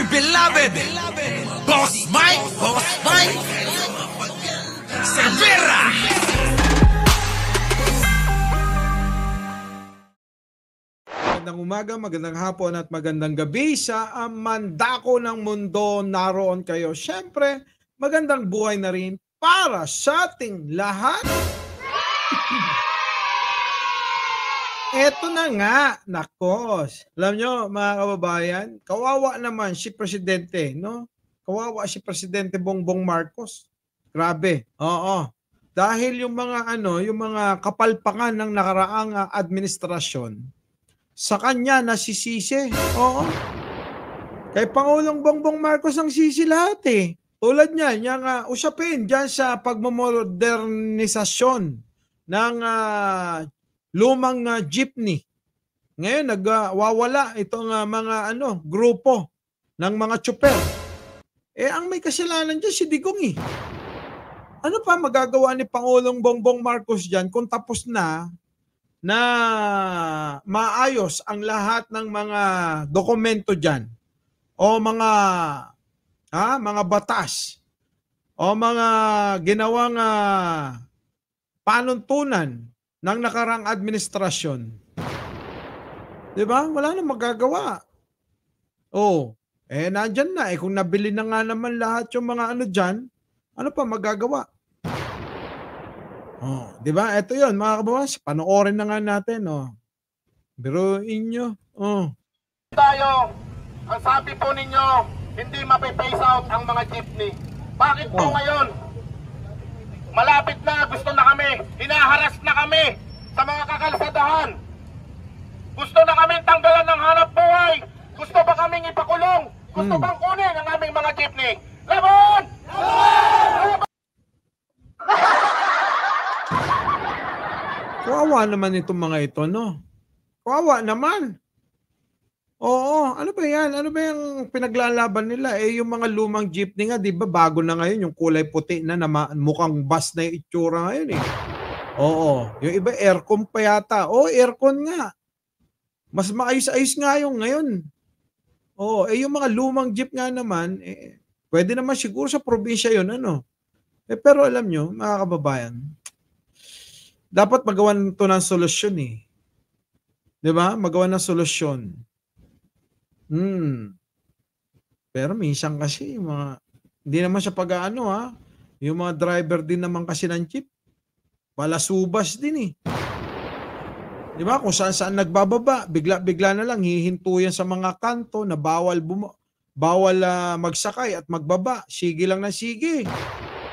my beloved Boss Mike Cervera. Magandang umaga, magandang hapon at magandang gabi sa mandako ng mundo, naroon kayo. Siyempre, magandang buhay na rin para sa ating lahat. Eto na nga, nakos. Alam nyo, mga kababayan, kawawa naman si Presidente, no? Kawawa si Presidente Bongbong Marcos. Grabe. Oo. Dahil yung mga yung mga kapalpakan ng nakaraang administrasyon, sa kanya nasisisi. Oo. Kay Pangulong Bongbong Marcos ang sisi lahat eh. Tulad niya, niyang usapin dyan sa pagmodernisasyon ng lumang jeepney. Ngayon nagwawala itong mga grupo ng mga tsuper. Ang may kasalanan dyan si Digong eh. Ano pa magagawa ni Pangulong Bongbong Marcos dyan kung tapos na maayos ang lahat ng mga dokumento dyan o mga batas o mga ginawang panuntunan ng nakarang administrasyon. Diba? Wala na magagawa. Nandyan na. Kung nabili na nga naman lahat yung mga dyan, ano pa magagawa? Diba? Ito yun, mga kabawas. Panoorin na nga natin. Biruin nyo. Tayo, ang sabi po ninyo, hindi mapipace out ang mga jeepney. Bakit po ngayon? Malapit na, gusto na kami, hinaharas na kami sa mga kakalsadahan. Gusto na kami tanggalan ng hanap buhay. Gusto ba kaming ipakulong? Gusto bang kunin ang aming mga jeepney? Laban! Laban! Kawawa naman itong mga ito, no? Kawawa naman. Oo, ano ba yan? Ano ba yung pinaglalaban nila? Yung mga lumang jeepney nga, di ba bago na ngayon, yung kulay puti na mukhang bus na yung itsura ngayon eh. Oo, yung iba aircon pa yata. Aircon nga. Mas maayos-ayos nga yung ngayon. Yung mga lumang jeep nga naman, pwede naman siguro sa probinsya yun, pero alam nyo, mga kababayan, dapat magawan ito ng solusyon eh. Di ba? Magawan ng solusyon. Pero minsan kasi hindi naman siya yung mga driver din naman kasi ng jeep, balasubas din eh. Di ba? Kung saan nagbababa, bigla na lang hihinto yan sa mga kanto na bawal magsakay at magbaba. Sige lang na sige.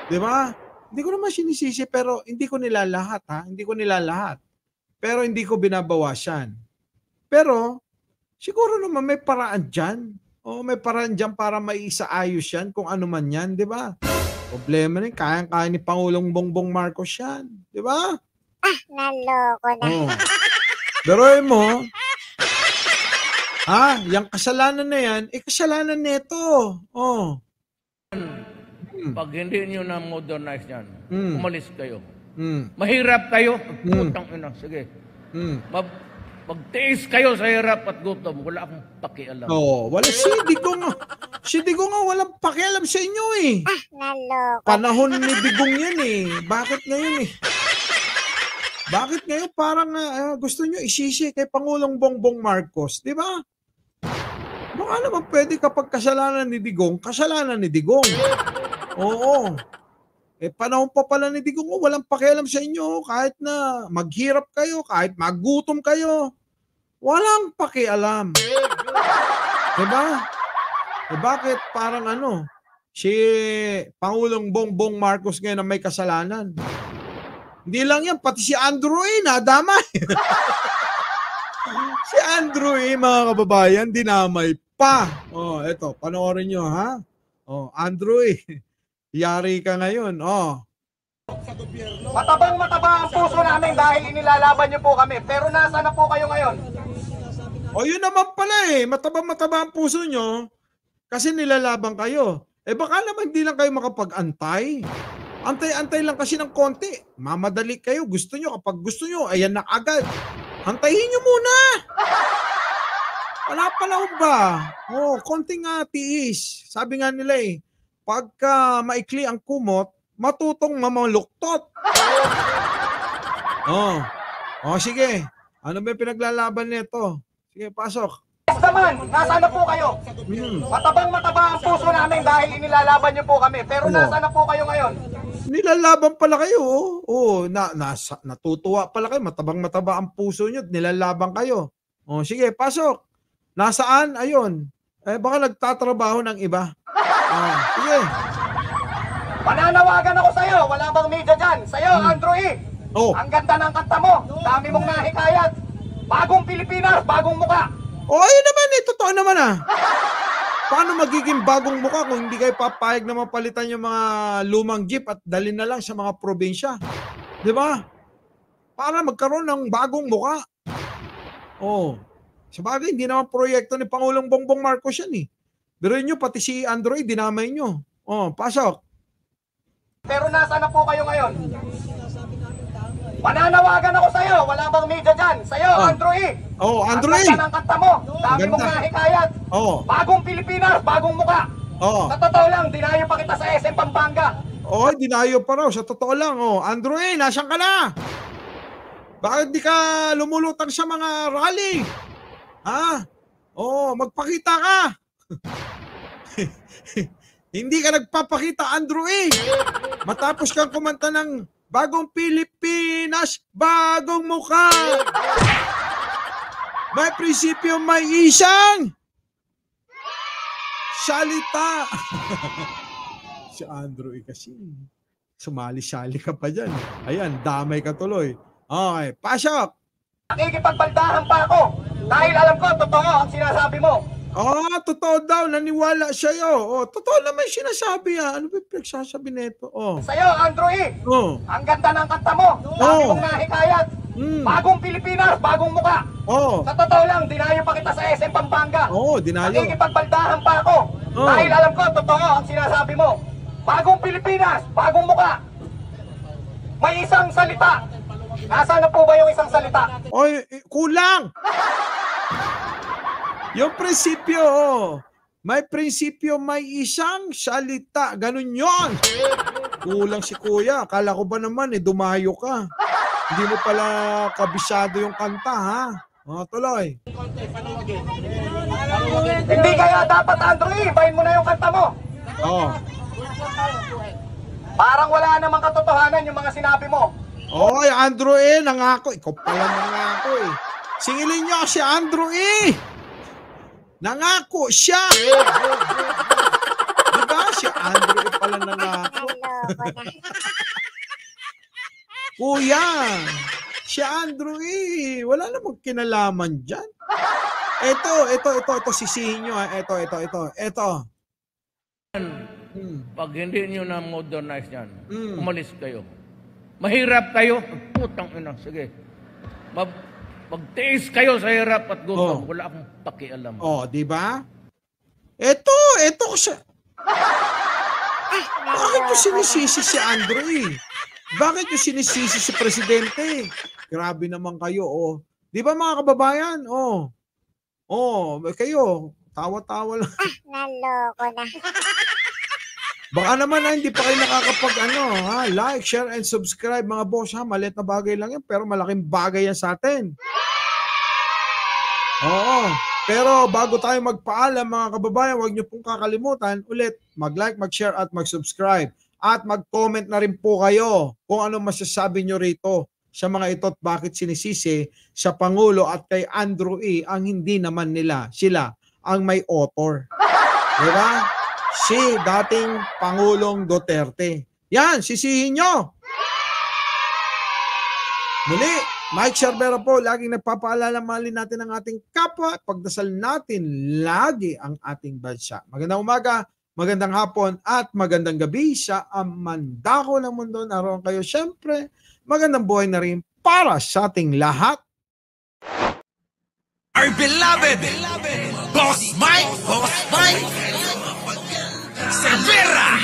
Di ba? Hindi ko naman sinisisi pero hindi ko nilalahat Hindi ko nilalahat. Pero hindi ko binabawasan. Pero siguro naman may paraan dyan. May paraan dyan para maisaayos yan kung ano man yan, di ba? Problema na kayang-kaya ni Pangulong Bongbong Marcos yan. Di ba? Naloko na. Pero mo, yung kasalanan na yan, kasalanan nito. Pag hindi nyo na modernize yan, umalis kayo. Mahirap kayo. Putang ina, sige. Magtiis kayo sa hirap at gutom. Wala akong pakialam. Wala si Digong nga walang pakialam sa inyo eh. Naloko. Panahon ni Digong yan eh. Bakit ngayon eh? Bakit ngayon parang gusto nyo isisi kay Pangulong Bongbong Marcos, di ba? Baka naman pwede kapag kasalanan ni Digong, kasalanan ni Digong. Oo. Panahon pa pala ni Digong, walang pakialam sa inyo kahit na maghirap kayo, kahit magutom kayo. Walang pakialam. Diba? Bakit parang si Pangulong Bongbong Marcos ngayon na may kasalanan? Hindi lang yan, pati si Andrew nadamay. Si Andrew mga kababayan, dinamay pa. Eto, panoorin nyo ha. Andrew yari ka ngayon. Matabang-mataba ang puso namin dahil inilalaban niyo po kami. Pero nasa na po kayo ngayon? Yun naman pala matabang-mataba ang puso nyo kasi nilalaban kayo. Baka naman di lang kayo makapag-antay. Antay-antay lang kasi ng konti. Mamadali kayo. Gusto nyo, kapag gusto nyo, ayan na agad. Antayin nyo muna. Wala panahon ba? Konting tiis. Sabi nga nila pagka maikli ang kumot, matutong mamaluktot. Sige. Ano ba yung pinaglalaban nito? Sige, pasok. naman, nasaan na po kayo? Matabang-mataba ang puso namin dahil inilalaban niyo po kami. Pero nasaan na po kayo ngayon? Nilalaban pala kayo. Natutuwa pala kayo. Matabang-mataba ang puso nyo. Nilalaban kayo. Sige, pasok. Nasaan? Ayun. Baka nagtatrabaho ng iba. Sige. Pananawagan ako sa'yo. Wala bang media dyan? Sa'yo, Andrew E. Ang ganda ng kanta mo. Dami mong nahikayat. Bagong Pilipinas, bagong muka. Ayun naman totoo naman Paano magiging bagong muka kung hindi kayo papayag na mapalitan yung mga lumang jeep at dalhin na lang sa mga probinsya? Di ba? Para magkaroon ng bagong muka. Sabagay, hindi naman proyekto ni Pangulong Bongbong Marcos yan Biruin nyo, pati si Android, dinamay nyo. Pasok. Pero nasaan na po kayo ngayon? Pananawagan ako sa'yo. Wala bang media dyan? Sa'yo, Andrew E. Andrew E. Ang ganda ng kanta mo. Dami mong nahikayat. Bagong Pilipinas, bagong muka. Sa totoo lang, dinayo pa kita sa SM Pampanga. Dinayo pa raw. Sa totoo lang. Andrew E, nasaan ka na? Bakit di ka lumulutang sa mga rally? Magpakita ka. Hindi ka nagpapakita, Andrew E. Matapos kang kumanta ng Bagong Pilipinas, bagong mukha. May prinsipyo, may isang salita. Si Andrew kasi sumali-sali ka pa dyan. Ayan, damay ka tuloy. Okay, pasok. Nakikipagbaldahan pa ako. Dahil alam ko, totoo ang sinasabi mo. Totoo daw. Naniwala sa'yo. Totoo naman sinasabi Ano ba pinagsasabi nito? Sa'yo, Andrew E. Ang ganda ng kanta mo. Dami mong nahikayat. Bagong Pilipinas, bagong muka. Sa totoo lang, dinayo pa kita sa SM Pampanga. Dinayo. Nakikipagbaldahan pa ako. Dahil alam ko, totoo ang sinasabi mo. Bagong Pilipinas, bagong muka. May isang salita. Nasaan na po ba yung isang salita? Kulang! Yung prinsipyo, may prinsipyo, may isang salita. Ganun yon. Kulang si kuya. Akala ko ba naman dumayo ka. Hindi mo pala kabisado yung kanta, tuloy. Hindi kaya dapat, Andrew E. Bahin mo na yung kanta mo. Parang wala namang katotohanan yung mga sinabi mo. Andrew E. Nangako. Ikaw pala nangako Singilin nyo si Andrew E. Nangako siya. Diba? Si Andrew pala nangako. Kuya, si Andrew wala namang kinalaman dyan. Ito, sisihin nyo. Ito. Pag hindi nyo na modernize yan, umalis kayo. Mahirap kayo. Putang ina. Sige. Magtiis kayo sa hirap at gusto. Wala akong pakialam. Di ba? Ito kasi. Bakit yung sinisisi si Andrew Bakit yung sinisisi si Presidente? Grabe naman kayo, Di ba mga kababayan? Kayo, tawa-tawa lang. Naloko na. Baka naman hindi pa kayo like, share, and subscribe mga boss Maliit na bagay lang yan, pero malaking bagay yan sa atin. Pero bago tayo magpaalam mga kababayan, huwag niyo pong kakalimutan ulit mag-like, mag-share at mag-subscribe. At mag-comment na rin po kayo kung ano masasabi nyo rito sa mga ito at bakit sinisisi sa Pangulo at kay Andrew E. ang hindi naman sila ang may author. Diba? Si dating Pangulong Duterte. Yan, sisihin nyo. Muli, Mike Cervera po, laging nagpapaalala, mahalin natin ang ating kapwa, pagdasal natin lagi ang ating bansa. Magandang umaga, magandang hapon, at magandang gabi sa mandako ng mundo. Naroon kayo, syempre, magandang buhay na rin para sa ating lahat. Our beloved Boss Mike Cervera.